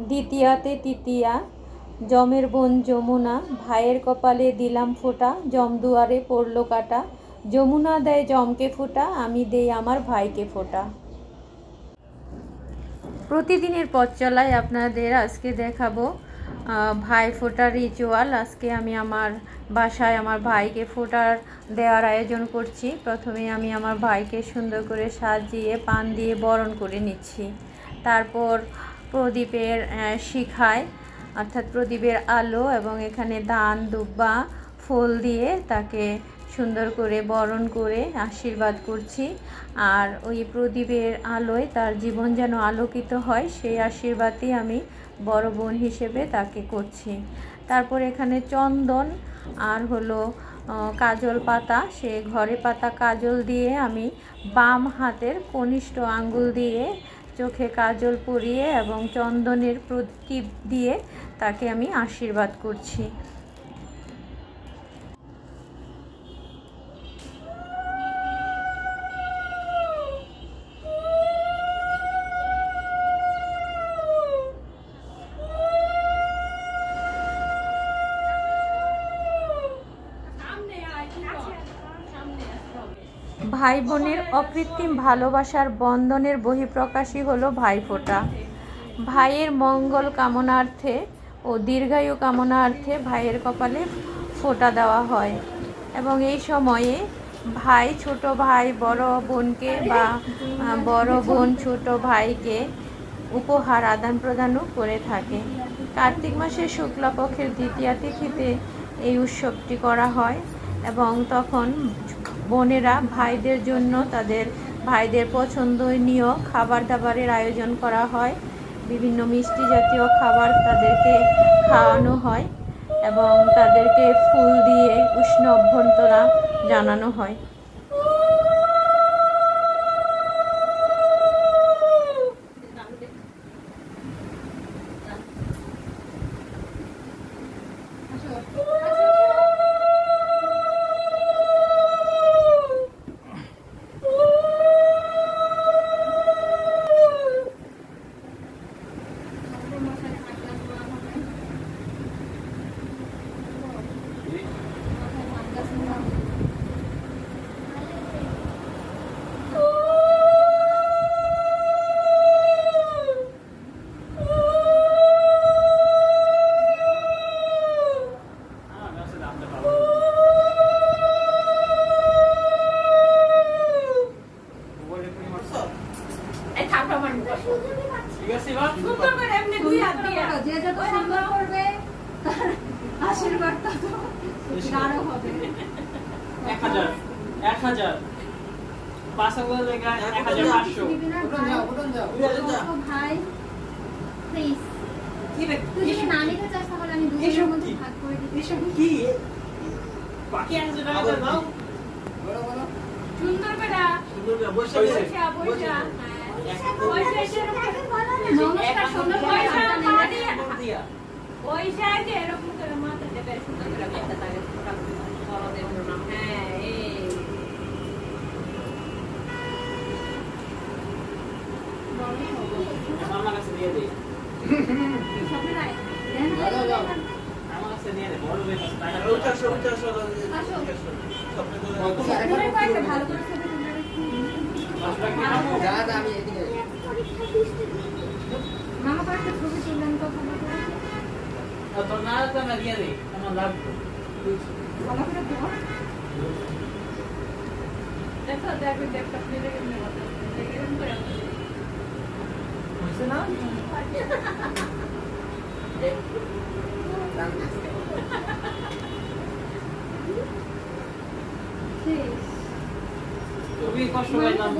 দ্বিতীয়াতে তৃতীয়া, যমের বোন যমুনা, ভাইয়ের কপালে দিলাম ফোঁটা, যম দুয়ারে পড়লো কাটা, যমুনা দেয় যমকে ফোঁটা, আমি দেই আমার ভাইকে ফোঁটা। প্রতিদিনের পথ চলায় আপনাদের আজকে দেখাবো ভাই ফোঁটার রিচুয়াল। আজকে আমি আমার বাসায় আমার ভাইকে ফোঁটার দেওয়ার আয়োজন করছি। প্রথমে আমি আমার ভাইকে সুন্দর করে সাজিয়ে পান দিয়ে বরণ করে নিচ্ছি। তারপর প্রদীপের শিখায় অর্থাৎ প্রদীপের আলো এবং এখানে দান দুব্বা ফুল দিয়ে তাকে সুন্দর করে বরণ করে আশীর্বাদ করছি। আর ওই প্রদীপের আলোয় তার জীবন যেন আলোকিত হয় সেই আশীর্বাদই আমি বড় বোন হিসেবে তাকে করছি। তারপর এখানে চন্দন আর হলো কাজল পাতা, সে ঘরে পাতা কাজল দিয়ে আমি বাম হাতের কনিষ্ঠ আঙ্গুল দিয়ে চোখে কাজল পরিয়ে এবং চন্দনের প্রদীপ দিয়ে তাকে আমি আশীর্বাদ করছি। ভাই বোনের অকৃত্রিম ভালোবাসার বন্ধনের বহিঃপ্রকাশই হলো ভাইফোঁটা। ভাইয়ের মঙ্গল কামনার্থে ও দীর্ঘায়ু কামনার্থে ভাইয়ের কপালে ফোঁটা দেওয়া হয় এবং এই সময়ে ভাই ছোট ভাই বড় বোনকে বা বড় বোন ছোট ভাইকে উপহার আদান প্রদানও করে থাকে। কার্তিক মাসের শুক্লাপক্ষের দ্বিতীয়া তিথিতে এই উৎসবটি করা হয় এবং তখন বোনেরা ভাইদের জন্য তাদের ভাইদের পছন্দনীয় খাবার দাবারের আয়োজন করা হয়। বিভিন্ন মিষ্টি জাতীয় খাবার তাদেরকে খাওয়ানো হয় এবং তাদেরকে ফুল দিয়ে উষ্ণ অভ্যর্থনা জানানো হয়। খুবই কষ্ট পাইলাম